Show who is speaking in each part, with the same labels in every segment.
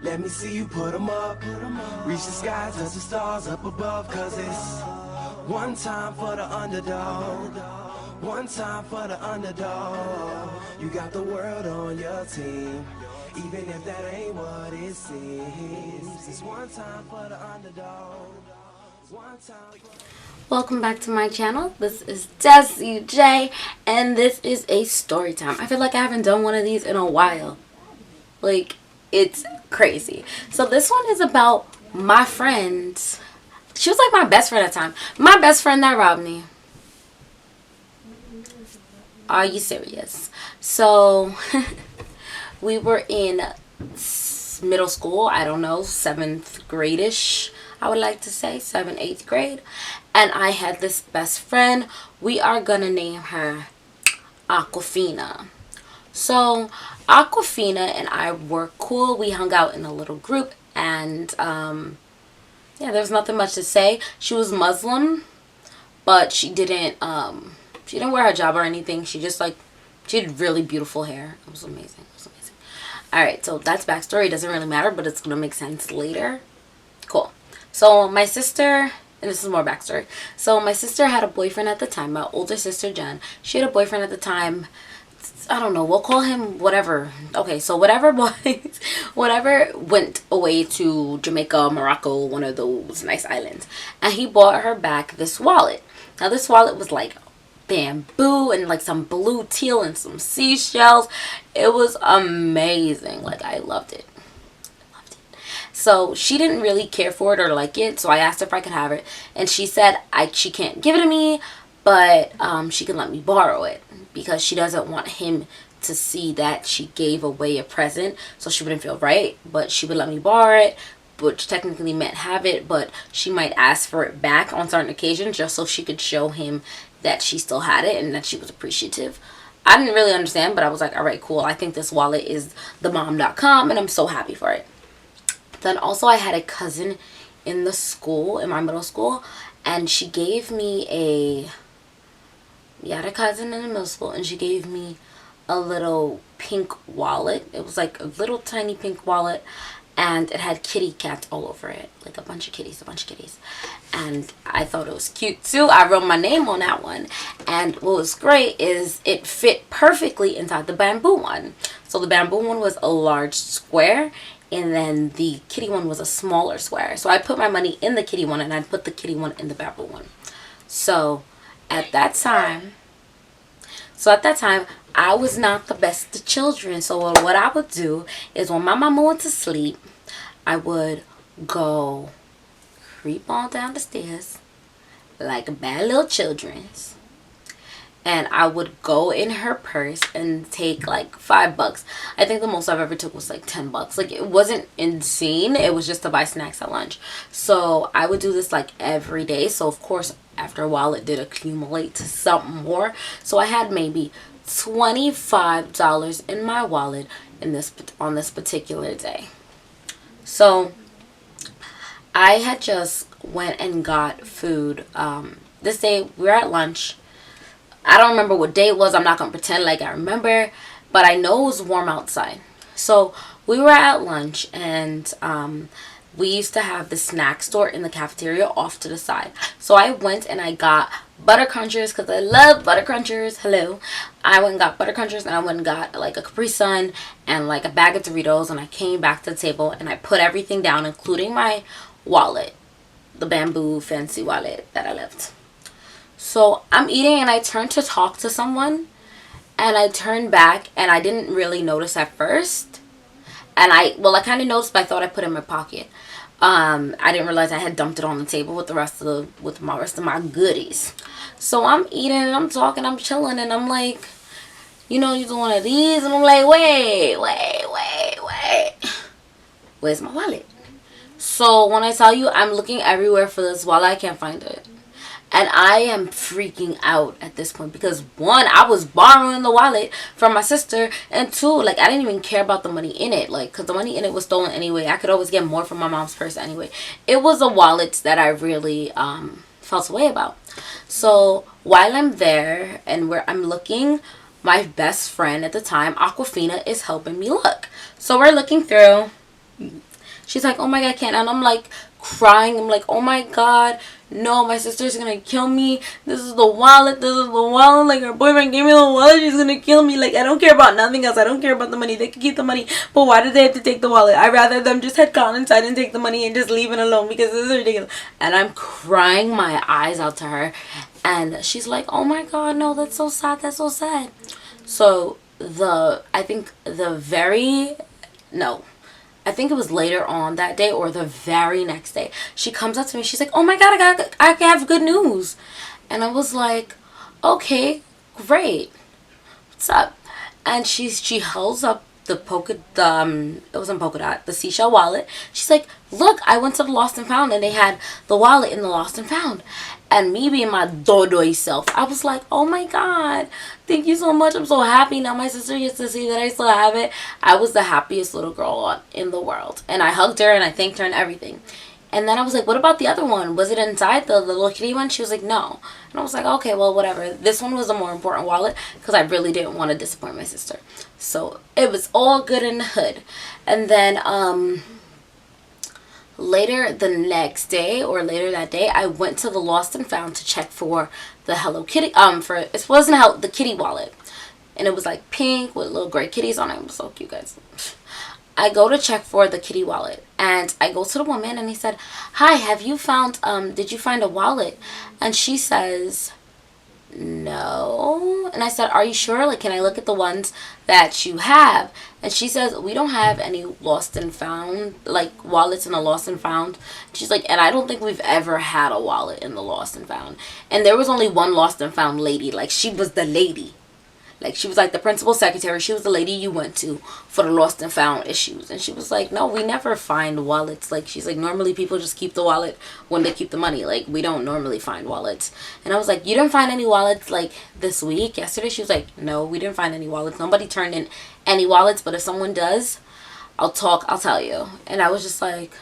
Speaker 1: Let me see you put 'em up. Reach the sky, touch the stars up above. Cause it's one time for the underdog. One time for the underdog. You got the world on your team. Even if that ain't what it seems. It's one time for the underdog. One time for...
Speaker 2: Welcome back to my channel. This is dessi.jay and this is a story time. I feel like I haven't done one of these in a while. Like, it's crazy. So this one is about my friend. She was like my best friend at the time. My best friend that robbed me. Are you serious? So we were in middle school. I don't know, 7th grade-ish, I would like to say, 7th, 8th grade. And I had this best friend. We are gonna name her Aquafina. So Aquafina and I were cool. We hung out in a little group, and yeah, there's nothing much to say. She was Muslim, but she didn't wear her hijab or anything. She just she had really beautiful hair. It was amazing. It was amazing. Alright, so that's backstory. It doesn't really matter, but it's gonna make sense later. Cool. So my sister, and this is more backstory. So my sister had a boyfriend at the time, my older sister Jen. She had a boyfriend at the time. I don't know, we'll call him whatever. Okay, so whatever boys, whatever went away to Jamaica, Morocco, one of those nice islands. And he bought her back this wallet. Now this wallet was like bamboo and like some blue teal and some seashells. It was amazing. Like, I loved it. So she didn't really care for it or like it, so I asked her if I could have it, and she said she can't give it to me, but she can let me borrow it because she doesn't want him to see that she gave away a present, so she wouldn't feel right. But she would let me borrow it, which technically meant have it, but she might ask for it back on certain occasions just so she could show him that she still had it and that she was appreciative. I didn't really understand, but I was like, all right, cool. I think this wallet is themom.com, and I'm so happy for it. Then also I had a cousin in the school, in my middle school, and she gave me we had a cousin in the middle school, and she gave me a little pink wallet. It was like a little tiny pink wallet, and it had kitty cats all over it, like a bunch of kitties. And I thought it was cute too. I wrote my name on that one, and what was great is it fit perfectly inside the bamboo one. So the bamboo one was a large square, and then the kitty one was a smaller square. So I put my money in the kitty one, and I put the kitty one in the bamboo one. So at that time, I was not the best of children. So what I would do is when my mama went to sleep, I would go creep on down the stairs like bad little children's, and I would go in her purse and take like $5. I think the most I've ever took was like $10. Like, it wasn't insane. It was just to buy snacks at lunch. So I would do this like every day. So of course, after a while, it did accumulate to something more. So I had maybe $25 in my wallet on this particular day. So I had just went and got food. This day we were at lunch. I don't remember what day it was. I'm not going to pretend like I remember. But I know it was warm outside. So we were at lunch, and we used to have the snack store in the cafeteria off to the side. So I went and I got butter crunchers because I love butter crunchers. Hello. I went and got butter crunchers, and I went and got like a Capri Sun and like a bag of Doritos. And I came back to the table and I put everything down, including my wallet, the bamboo fancy wallet that I left. So I'm eating, and I turned to talk to someone, and I turned back, and I didn't really notice at first. And I kind of noticed, but I thought I put it in my pocket. I didn't realize I had dumped it on the table with the rest of my goodies. So I'm eating, and I'm talking, I'm chilling, and I'm like, you know, you do one of these, and I'm like, wait. Where's my wallet? So when I tell you, I'm looking everywhere for this wallet, I can't find it. And I am freaking out at this point because, one, I was borrowing the wallet from my sister, and two, like, I didn't even care about the money in it, like, because the money in it was stolen anyway. I could always get more from my mom's purse anyway. It was a wallet that I really felt away about. So while I'm there and where I'm looking, my best friend at the time, Aquafina, is helping me look. So we're looking through. She's like, oh my God, I can't. And I'm like crying. I'm like, oh my God, no, my sister's gonna kill me. This is the wallet. This is the wallet. Like, her boyfriend gave me the wallet. She's gonna kill me. Like, I don't care about nothing else. I don't care about the money. They can keep the money, but why did they have to take the wallet? I'd rather them just had gone inside and take the money and just leave it alone, because this is ridiculous. And I'm crying my eyes out to her, and she's like, oh my God, no, that's so sad. That's so sad. So I think it was later on that day or the very next day, she comes up to me. She's like, oh my God, I have good news. And I was like, okay, great. What's up? And she holds up the it wasn't polka dot, the seashell wallet. She's like, look, I went to the Lost and Found and they had the wallet in the Lost and Found. And me being my dodoy self, I was like, oh my God, thank you so much. I'm so happy now my sister gets to see that I still have it. I was the happiest little girl in the world. And I hugged her and I thanked her and everything. And then I was like, what about the other one? Was it inside the little kitty one? She was like, no. And I was like, okay, well, whatever. This one was a more important wallet because I really didn't want to disappoint my sister. So it was all good in the hood. And then later the next day or later that day, I went to the Lost and Found to check for the Hello Kitty. It wasn't the kitty wallet. And it was like pink with little gray kitties on it. It was so cute, guys. I go to check for the kitty wallet, and I go to the woman and he said, hi, have you found, did you find a wallet? And she says, no. And I said, are you sure? Like, can I look at the ones that you have? And she says, we don't have any Lost and Found, like wallets in the Lost and Found. She's like, and I don't think we've ever had a wallet in the Lost and Found. And there was only one Lost and Found lady. Like, she was the lady. Like, she was like the principal secretary. She was the lady you went to for the Lost and Found issues. And she was like, no, we never find wallets. Like, she's like, normally people just keep the wallet when they keep the money. Like, we don't normally find wallets. And I was like, you didn't find any wallets, like, this week, yesterday? She was like, no, we didn't find any wallets. Nobody turned in any wallets. But if someone does, I'll tell you. And I was just like,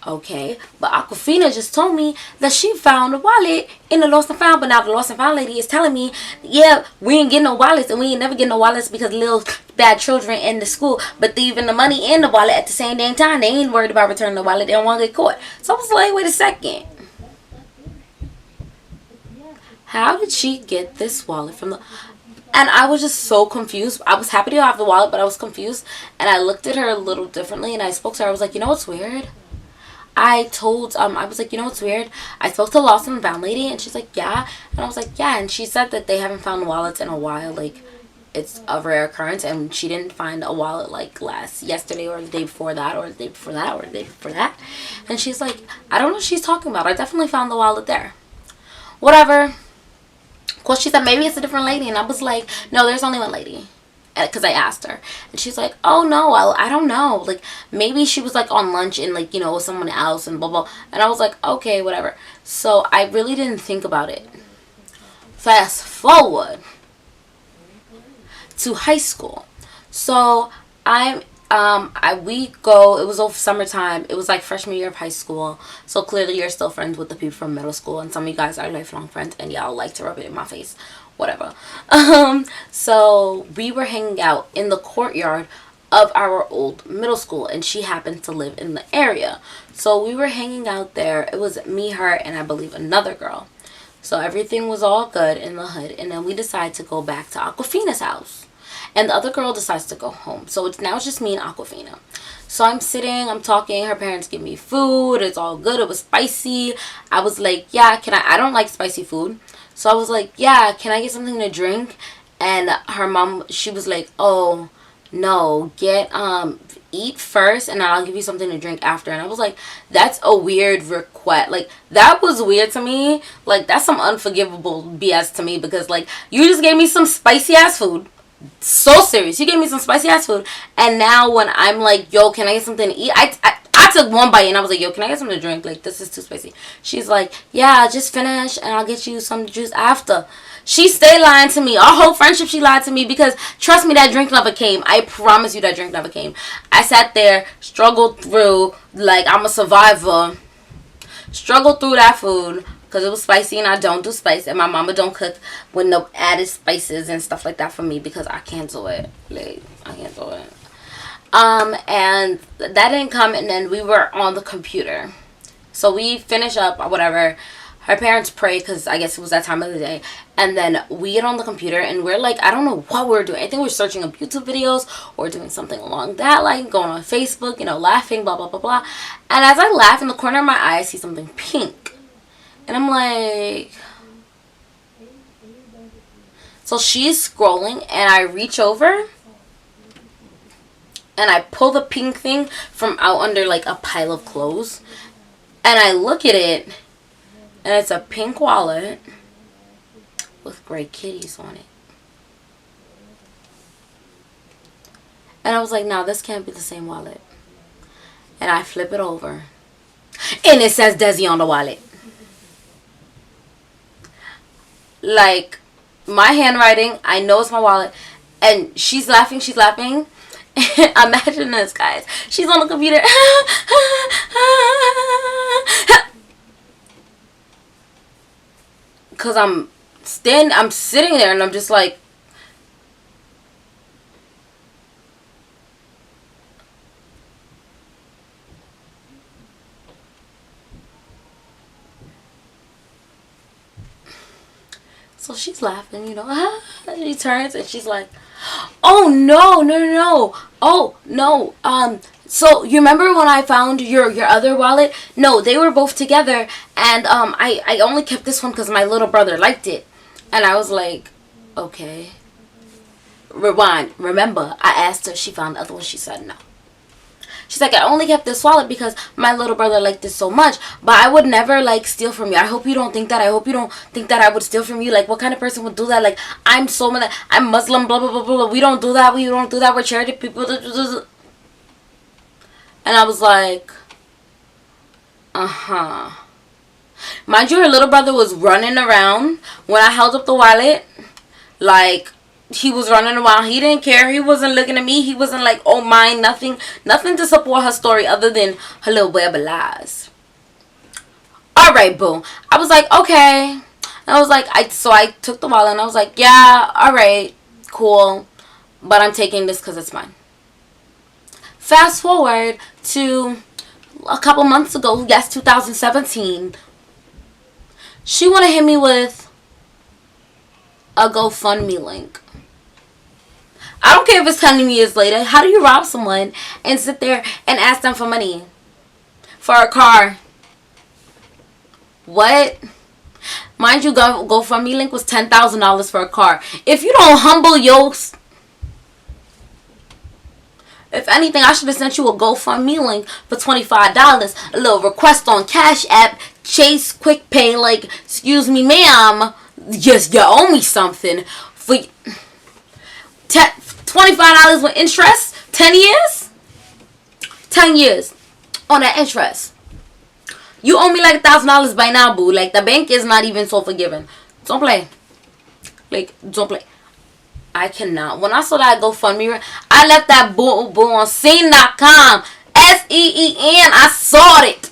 Speaker 2: okay, but Aquafina just told me that she found a wallet in the Lost and Found, but now the Lost and Found lady is telling me, yeah, we ain't getting no wallets, and we ain't never getting no wallets because little bad children in the school, but leaving the money in the wallet at the same damn time. They ain't worried about returning the wallet. They don't want to get caught. So I was like, wait a second. How did she get this wallet from the... And I was just so confused. I was happy to have the wallet, but I was confused. And I looked at her a little differently, and I spoke to her. I was like, you know what's weird? I was like, you know what's weird? I spoke to the Lost and Found lady, and she's like, yeah. And I was like, yeah. And she said that they haven't found wallets in a while. Like, it's a rare occurrence, and she didn't find a wallet like yesterday or the day before that or the day before that or the day before that. And she's like, I don't know what she's talking about. I definitely found the wallet there. Whatever. Of course, she said maybe it's a different lady, and I was like, no, there's only one lady. Because I asked her, and she's like, oh no, well, I don't know, like maybe she was like on lunch and like, you know, with someone else and blah blah. And I was like, okay, whatever. So I really didn't think about it. Fast forward to high school. So it was over summertime. It was like freshman year of high school. So clearly you're still friends with the people from middle school, and some of you guys are lifelong friends, and y'all like to rub it in my face. Whatever. So we were hanging out in the courtyard of our old middle school, and she happened to live in the area. So we were hanging out there. It was me, her, and I believe another girl. So everything was all good in the hood, and then we decided to go back to Aquafina's house. And the other girl decides to go home. So it's now just me and Aquafina. So I'm sitting, I'm talking, her parents give me food, it's all good, it was spicy. I was like, yeah, I don't like spicy food. So I was like, yeah, can I get something to drink? And her mom, she was like, oh, no, eat first and I'll give you something to drink after. And I was like, that's a weird request. Like, that was weird to me. Like, that's some unforgivable BS to me, because, like, you just gave me some spicy ass food. So serious. You gave me some spicy ass food. And now when I'm like, yo, can I get something to eat? I took one bite and I was like, yo, can I get something to drink? Like, this is too spicy. She's like, yeah, just finish and I'll get you some juice after. She stayed lying to me. Our whole friendship, she lied to me, because trust me, that drink never came. I promise you that drink never came. I sat there, struggled through, like I'm a survivor. Struggled through that food because it was spicy, and I don't do spice, and my mama don't cook with no added spices and stuff like that for me, because I can't do it. Like, I can't do it. And that didn't come, and then we were on the computer. So we finish up or whatever. Her parents pray because I guess it was that time of the day. And then we get on the computer and we're like, I don't know what we're doing. I think we're searching up YouTube videos or doing something along that line, going on Facebook, laughing, blah, blah, blah, blah. And as I laugh, in the corner of my eye, I see something pink. And I'm like... So she's scrolling and I reach over and I pull the pink thing from out under like a pile of clothes. And I look at it. And it's a pink wallet with gray kitties on it. And I was like, no, this can't be the same wallet. And I flip it over. And it says Desi on the wallet. Like, my handwriting, I know it's my wallet. And she's laughing, she's laughing. Imagine this, guys. She's on the computer. Because I'm sitting there and I'm just like, so she's laughing, she turns and she's like, oh no, no, no, no. Oh no, so you remember when I found your other wallet? No, they were both together, and I only kept this one because my little brother liked it. And I was like, okay. Rewind. Remember, I asked her if she found the other one. She said no. She's like, I only kept this wallet because my little brother liked it so much, but I would never like steal from you. I hope you don't think that. I hope you don't think that I would steal from you. Like, what kind of person would do that? Like, I'm Muslim, blah blah blah blah. We don't do that. We don't do that. We're charity people. And I was like, mind you, her little brother was running around when I held up the wallet. Like, he was running around. He didn't care. He wasn't looking at me. He wasn't like, oh, mine. Nothing to support her story other than her little web of lies. All right, boo. I was like, okay. And I was like, so I took the wallet and I was like, yeah, all right, cool. But I'm taking this because it's mine. Fast forward to a couple months ago, yes, 2017. She want to hit me with a GoFundMe link. I don't care if it's 10 years later. How do you rob someone and sit there and ask them for money? For a car? What? Mind you, GoFundMe link was $10,000 for a car. If you don't humble yokes... If anything, I should have sent you a GoFundMe link for $25. A little request on Cash App, Chase, Quick Pay, like, excuse me, ma'am, yes, you owe me something. For $25 with interest, 10 years? 10 years on that interest. You owe me like $1,000 by now, boo. Like, the bank is not even so forgiving. Don't play. Like, don't play. I cannot. When I saw that GoFundMe, I left that boo on scene.com. SEEN. I saw it.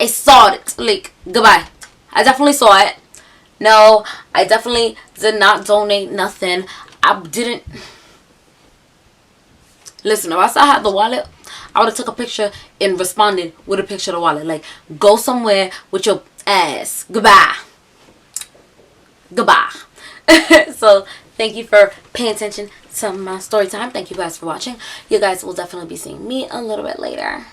Speaker 2: I saw it. Like, goodbye. I definitely saw it. No, I definitely did not donate nothing. I didn't. Listen, if I still had the wallet, I would have took a picture and responded with a picture of the wallet. Like, go somewhere with your ass. Goodbye. Goodbye. So, thank you for paying attention to my story time. Thank you guys for watching. You guys will definitely be seeing me a little bit later.